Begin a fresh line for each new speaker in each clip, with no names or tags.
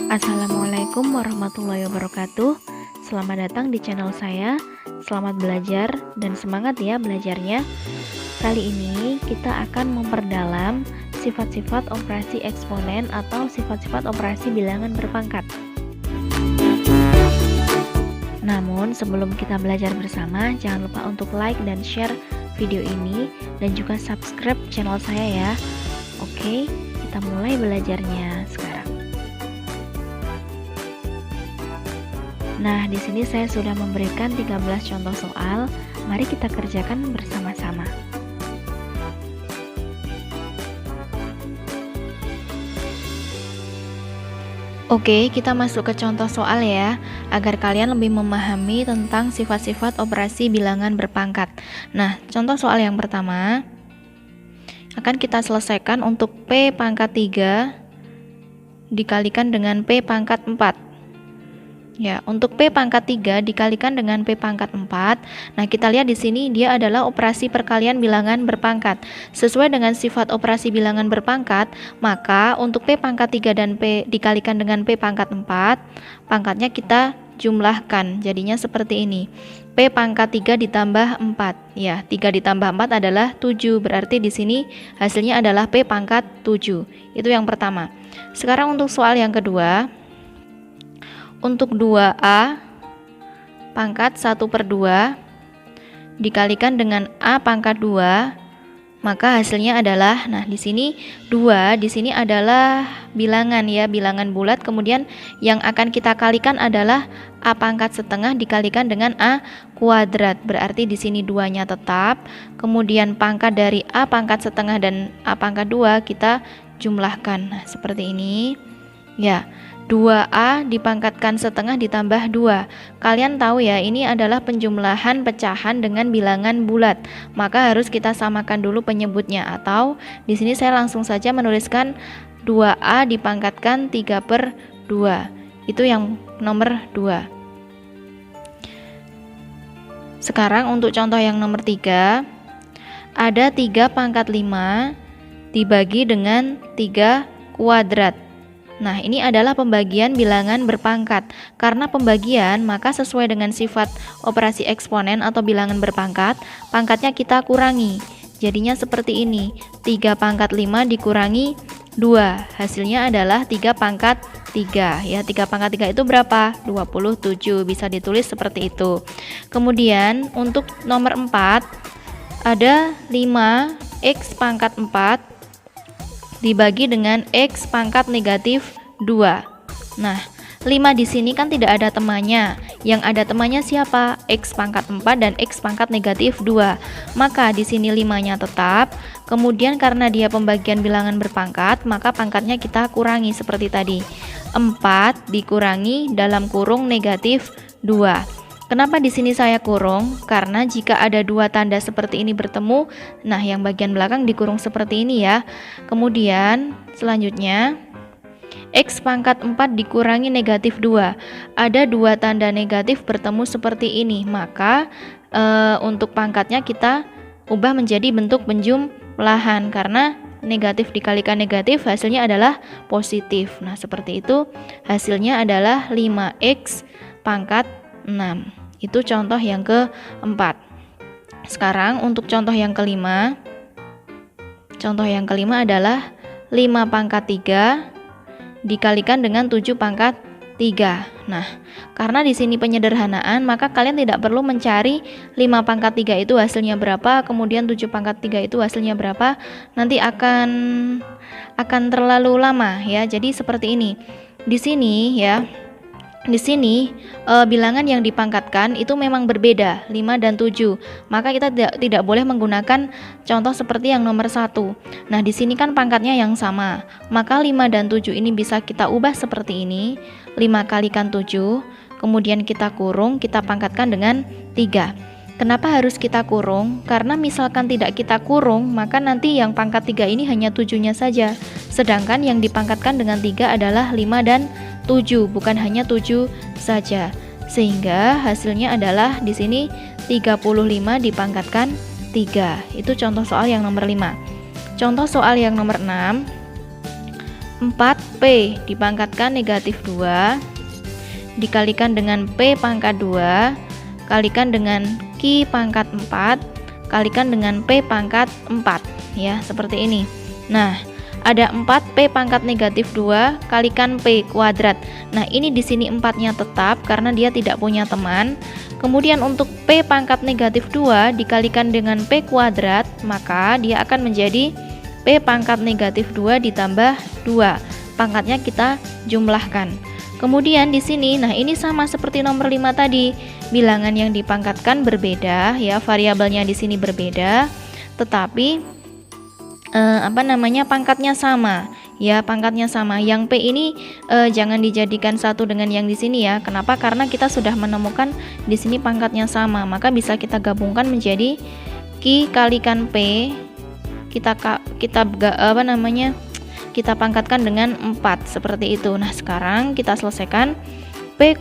Assalamualaikum warahmatullahi wabarakatuh. Selamat datang di channel saya. Selamat belajar dan semangat ya belajarnya. Kali ini kita akan memperdalam sifat-sifat operasi eksponen atau sifat-sifat operasi bilangan berpangkat. Namun sebelum kita belajar bersama, jangan lupa untuk like dan share video ini dan juga subscribe channel saya ya. Oke, kita mulai belajarnya sekarang. Nah, di sini saya sudah memberikan 13 contoh soal. Mari kita kerjakan bersama-sama. Oke, kita masuk ke contoh soal ya, agar kalian lebih memahami tentang sifat-sifat operasi bilangan berpangkat. Nah, contoh soal yang pertama akan kita selesaikan untuk P pangkat 3 dikalikan dengan P pangkat 4. Ya, untuk P pangkat 3 dikalikan dengan P pangkat 4. Nah, kita lihat di sini dia adalah operasi perkalian bilangan berpangkat. Sesuai dengan sifat operasi bilangan berpangkat, maka untuk P pangkat 3 dan P dikalikan dengan P pangkat 4, pangkatnya kita jumlahkan. Jadinya seperti ini. P pangkat 3 ditambah 4. Ya, 3 ditambah 4 adalah 7. Berarti di sini hasilnya adalah P pangkat 7. Itu yang pertama. Sekarang untuk soal yang kedua. Untuk 2A pangkat 1/2 dikalikan dengan A pangkat 2, maka hasilnya adalah, nah di sini 2 di sini adalah bilangan ya, bilangan bulat, kemudian yang akan kita kalikan adalah A pangkat setengah dikalikan dengan A kuadrat. Berarti di sini 2-nya tetap, kemudian pangkat dari A pangkat setengah dan A pangkat 2 kita jumlahkan. Nah, seperti ini. Ya. 2A dipangkatkan setengah ditambah 2. Kalian tahu ya, ini adalah penjumlahan pecahan dengan bilangan bulat. Maka harus kita samakan dulu penyebutnya, atau di sini saya langsung saja menuliskan 2A dipangkatkan 3/2. Itu yang nomor 2. Sekarang untuk contoh yang nomor 3. Ada 3 pangkat 5 dibagi dengan 3 kuadrat. Nah, ini adalah pembagian bilangan berpangkat. Karena pembagian, maka sesuai dengan sifat operasi eksponen atau bilangan berpangkat, pangkatnya kita kurangi. Jadinya seperti ini. 3 pangkat 5 dikurangi 2. Hasilnya adalah 3 pangkat 3. Ya, 3 pangkat 3 itu berapa? 27. Bisa ditulis seperti itu. Kemudian, untuk nomor 4, ada 5x pangkat 4 dibagi dengan x pangkat negatif 2. Nah, 5 di sini kan tidak ada temannya. Yang ada temannya siapa? X pangkat 4 dan x pangkat negatif 2. Maka di sini 5-nya tetap. Kemudian karena dia pembagian bilangan berpangkat, maka pangkatnya kita kurangi seperti tadi. 4 dikurangi dalam kurung negatif 2. Kenapa di sini saya kurung? Karena jika ada dua tanda seperti ini bertemu, nah yang bagian belakang dikurung seperti ini ya. Kemudian selanjutnya x pangkat 4 dikurangi negatif 2. Ada dua tanda negatif bertemu seperti ini, maka untuk pangkatnya kita ubah menjadi bentuk penjumlahan, karena negatif dikalikan negatif hasilnya adalah positif. Nah, seperti itu hasilnya adalah 5x pangkat 6. Itu contoh yang keempat. Sekarang untuk contoh yang kelima. Contoh yang kelima adalah 5 pangkat 3 dikalikan dengan 7 pangkat 3. Nah, karena di sini penyederhanaan, maka kalian tidak perlu mencari 5 pangkat 3 itu hasilnya berapa, kemudian 7 pangkat 3 itu hasilnya berapa. Nanti akan terlalu lama ya. Jadi seperti ini. Di sini ya. Di sini bilangan yang dipangkatkan itu memang berbeda, 5 dan 7. Maka kita tidak boleh menggunakan contoh seperti yang nomor 1. Nah, di sini kan pangkatnya yang sama. Maka 5 dan 7 ini bisa kita ubah seperti ini. 5 kalikan 7, kemudian kita kurung, kita pangkatkan dengan 3. Kenapa harus kita kurung? Karena misalkan tidak kita kurung, maka nanti yang pangkat 3 ini hanya 7-nya saja. Sedangkan yang dipangkatkan dengan 3 adalah 5 dan 7, bukan hanya 7 saja. Sehingga hasilnya adalah di sini 35 dipangkatkan 3. Itu contoh soal yang nomor 5. Contoh soal yang nomor 6. 4P dipangkatkan negatif 2 dikalikan dengan P pangkat 2 kalikan dengan Q pangkat 4 kalikan dengan P pangkat 4 ya, seperti ini. Nah, ada 4P pangkat negatif 2 kalikan P kuadrat. Nah, ini di sini 4-nya tetap karena dia tidak punya teman. Kemudian untuk P pangkat negatif 2 dikalikan dengan P kuadrat, maka dia akan menjadi P pangkat negatif 2 ditambah 2. Pangkatnya kita jumlahkan. Kemudian di sini, nah ini sama seperti nomor 5 tadi. Bilangan yang dipangkatkan berbeda ya, variabelnya di sini berbeda, tetapi pangkatnya sama. Ya, pangkatnya sama. Yang P ini jangan dijadikan satu dengan yang di sini ya. Kenapa? Karena kita sudah menemukan di sini pangkatnya sama, maka bisa kita gabungkan menjadi Q kalikan P. Kita pangkatkan dengan 4 seperti itu. Nah, sekarang kita selesaikan. P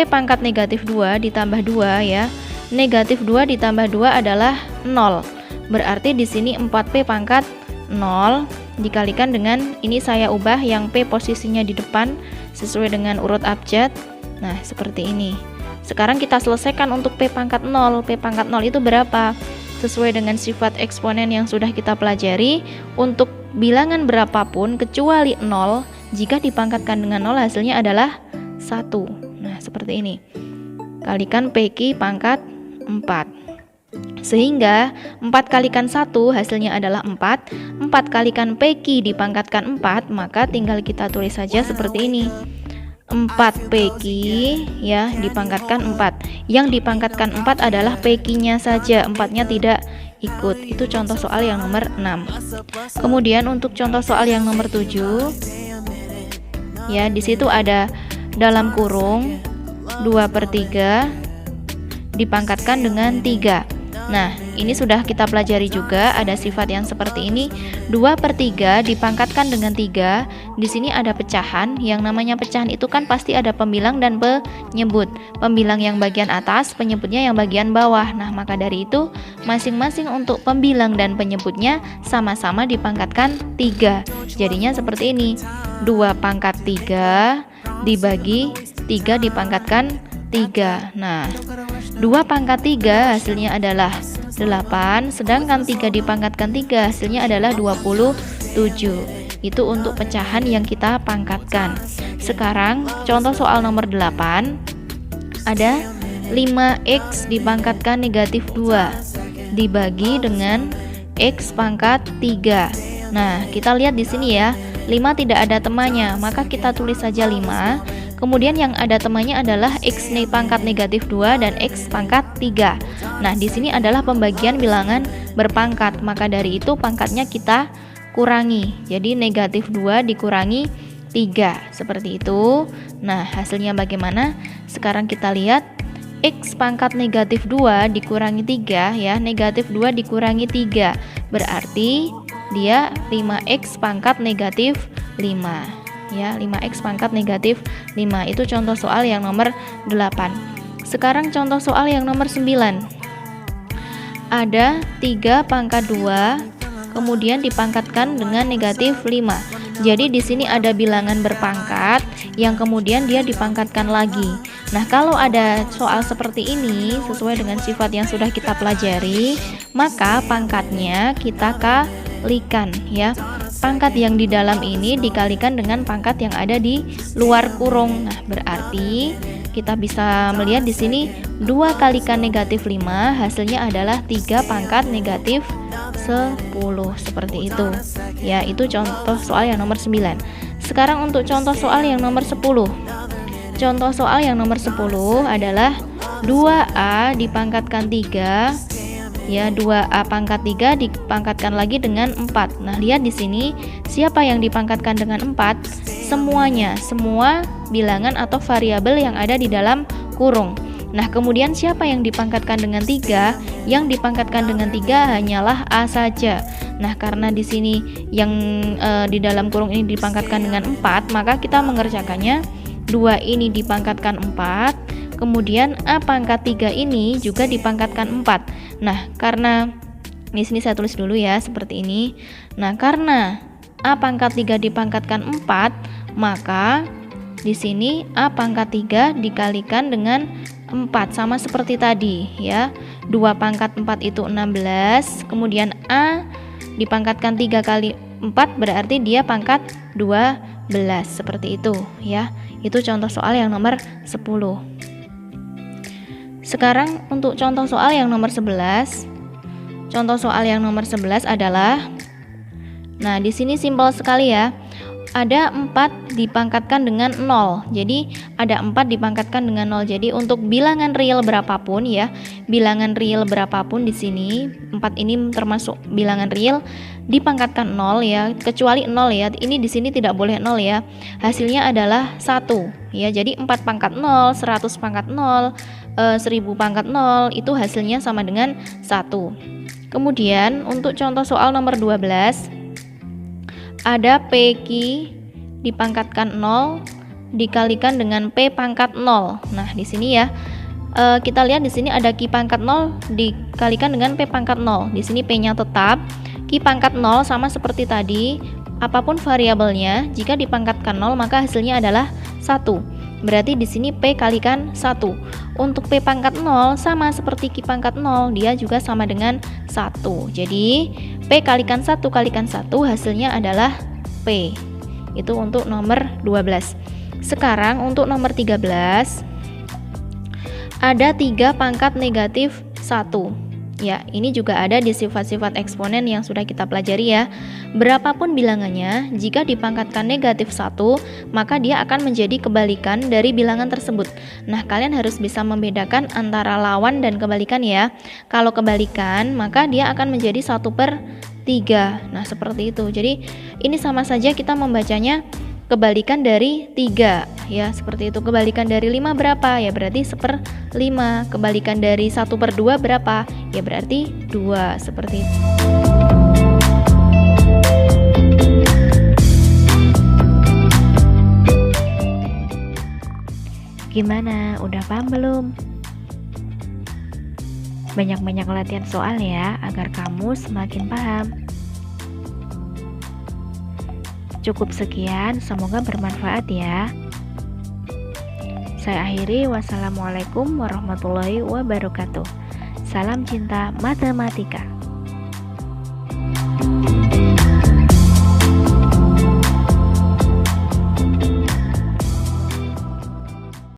pangkat negatif 2 ditambah 2 ya. Negatif 2 ditambah 2 adalah 0. Berarti di sini 4P pangkat 0 dikalikan dengan, ini saya ubah yang P posisinya di depan sesuai dengan urut abjad. Nah, seperti ini. Sekarang kita selesaikan untuk P pangkat 0. P pangkat 0 itu berapa? Sesuai dengan sifat eksponen yang sudah kita pelajari, untuk bilangan berapapun kecuali 0, jika dipangkatkan dengan 0 hasilnya adalah 1. Nah, seperti ini. Kalikan PQ pangkat 4. Sehingga 4 kalikan 1 hasilnya adalah 4. 4 kalikan PQ dipangkatkan 4, maka tinggal kita tulis saja seperti ini. 4PQ ya dipangkatkan 4. Yang dipangkatkan 4 adalah PQ-nya saja, 4-nya tidak ikut. Itu contoh soal yang nomor 6. Kemudian untuk contoh soal yang nomor 7 ya, di situ ada dalam kurung 2/3 dipangkatkan dengan 3. Nah, ini sudah kita pelajari juga, ada sifat yang seperti ini. 2/3 dipangkatkan dengan 3. Di sini ada pecahan. Yang namanya pecahan itu kan pasti ada pembilang dan penyebut. Pembilang yang bagian atas, penyebutnya yang bagian bawah. Nah, maka dari itu masing-masing untuk pembilang dan penyebutnya sama-sama dipangkatkan 3. Jadinya seperti ini. 2/3 dibagi 3 dipangkatkan 3. Nah, 2/3 hasilnya adalah 8, sedangkan 3 dipangkatkan 3 hasilnya adalah 27. Itu untuk pecahan yang kita pangkatkan. Sekarang contoh soal nomor 8. Ada 5x dipangkatkan negatif 2 dibagi dengan x pangkat 3. Nah, kita lihat di sini ya, 5 tidak ada temannya, maka kita tulis saja 5. Kemudian yang ada temannya adalah x pangkat negatif 2 dan x pangkat 3. Nah, di sini adalah pembagian bilangan berpangkat, maka dari itu pangkatnya kita kurangi. Jadi negatif 2 dikurangi 3, seperti itu. Nah, hasilnya bagaimana? Sekarang kita lihat x pangkat negatif 2 dikurangi 3 ya, negatif 2 dikurangi 3. Berarti dia 5x pangkat negatif 5. Ya, 5x pangkat negatif 5. Itu contoh soal yang nomor 8. Sekarang contoh soal yang nomor 9. Ada 3 pangkat 2 kemudian dipangkatkan dengan negatif 5. Jadi di sini ada bilangan berpangkat yang kemudian dia dipangkatkan lagi. Nah, kalau ada soal seperti ini sesuai dengan sifat yang sudah kita pelajari, maka pangkatnya kita kalikan ya. Pangkat yang di dalam ini dikalikan dengan pangkat yang ada di luar kurung. Nah, berarti kita bisa melihat di sini 2 kalikan negatif 5 hasilnya adalah 3 pangkat negatif 10, seperti itu. Ya, itu contoh soal yang nomor 9. Sekarang untuk contoh soal yang nomor 10. Contoh soal yang nomor 10 adalah 2A dipangkatkan 3. Ya, 2A pangkat 3 dipangkatkan lagi dengan 4. Nah, lihat di sini siapa yang dipangkatkan dengan 4? Semuanya, semua bilangan atau variabel yang ada di dalam kurung. Nah, kemudian siapa yang dipangkatkan dengan 3? Yang dipangkatkan dengan 3 hanyalah A saja. Nah, karena di sini yang di dalam kurung ini dipangkatkan dengan 4, maka kita mengerjakannya 2 ini dipangkatkan 4. Kemudian A pangkat 3 ini juga dipangkatkan 4. Nah, karena di sini saya tulis dulu ya seperti ini. Nah, karena A pangkat 3 dipangkatkan 4, maka di sini A pangkat 3 dikalikan dengan 4, sama seperti tadi ya. 2 pangkat 4 itu 16, kemudian A dipangkatkan 3 kali 4 berarti dia pangkat 12, seperti itu ya. Itu contoh soal yang nomor 10. Sekarang untuk contoh soal yang nomor 11. Contoh soal yang nomor 11 adalah, nah di sini simpel sekali ya. Ada 4 dipangkatkan dengan 0. Jadi ada 4 dipangkatkan dengan 0. Jadi untuk bilangan real berapapun ya, bilangan real berapapun di sini, 4 ini termasuk bilangan real, dipangkatkan 0 ya, kecuali 0 ya. Ini di sini tidak boleh 0 ya. Hasilnya adalah 1 ya. Jadi 4 pangkat 0, 100 pangkat 0, 1000 pangkat 0 itu hasilnya sama dengan 1. Kemudian untuk contoh soal nomor 12, ada PQ dipangkatkan 0 dikalikan dengan P pangkat 0. Nah, di sini ya, kita lihat di sini ada Q pangkat 0 dikalikan dengan P pangkat 0. Di sini P-nya tetap, Q pangkat 0 sama seperti tadi, apapun variabelnya, jika dipangkatkan 0 maka hasilnya adalah 1. Berarti di sini P kalikan 1. Untuk P pangkat 0 sama seperti Q pangkat 0, dia juga sama dengan 1. Jadi P kalikan 1 kalikan 1 hasilnya adalah P. Itu untuk nomor 12. Sekarang untuk nomor 13, ada 3 pangkat negatif 1. Ya, ini juga ada di sifat-sifat eksponen yang sudah kita pelajari ya. Berapapun bilangannya, jika dipangkatkan negatif 1, maka dia akan menjadi kebalikan dari bilangan tersebut. Nah, kalian harus bisa membedakan antara lawan dan kebalikan ya. Kalau kebalikan, maka dia akan menjadi 1/3. Nah, seperti itu. Jadi, ini sama saja kita membacanya kebalikan dari 3 ya, seperti itu. Kebalikan dari 5 berapa? Ya berarti 1/5. Kebalikan dari 1/2 berapa? Ya berarti 2, seperti itu.
Gimana? Udah paham belum? Banyak-banyak latihan soal ya, agar kamu semakin paham. Cukup sekian, semoga bermanfaat ya. Saya akhiri, wassalamualaikum warahmatullahi wabarakatuh. Salam cinta matematika.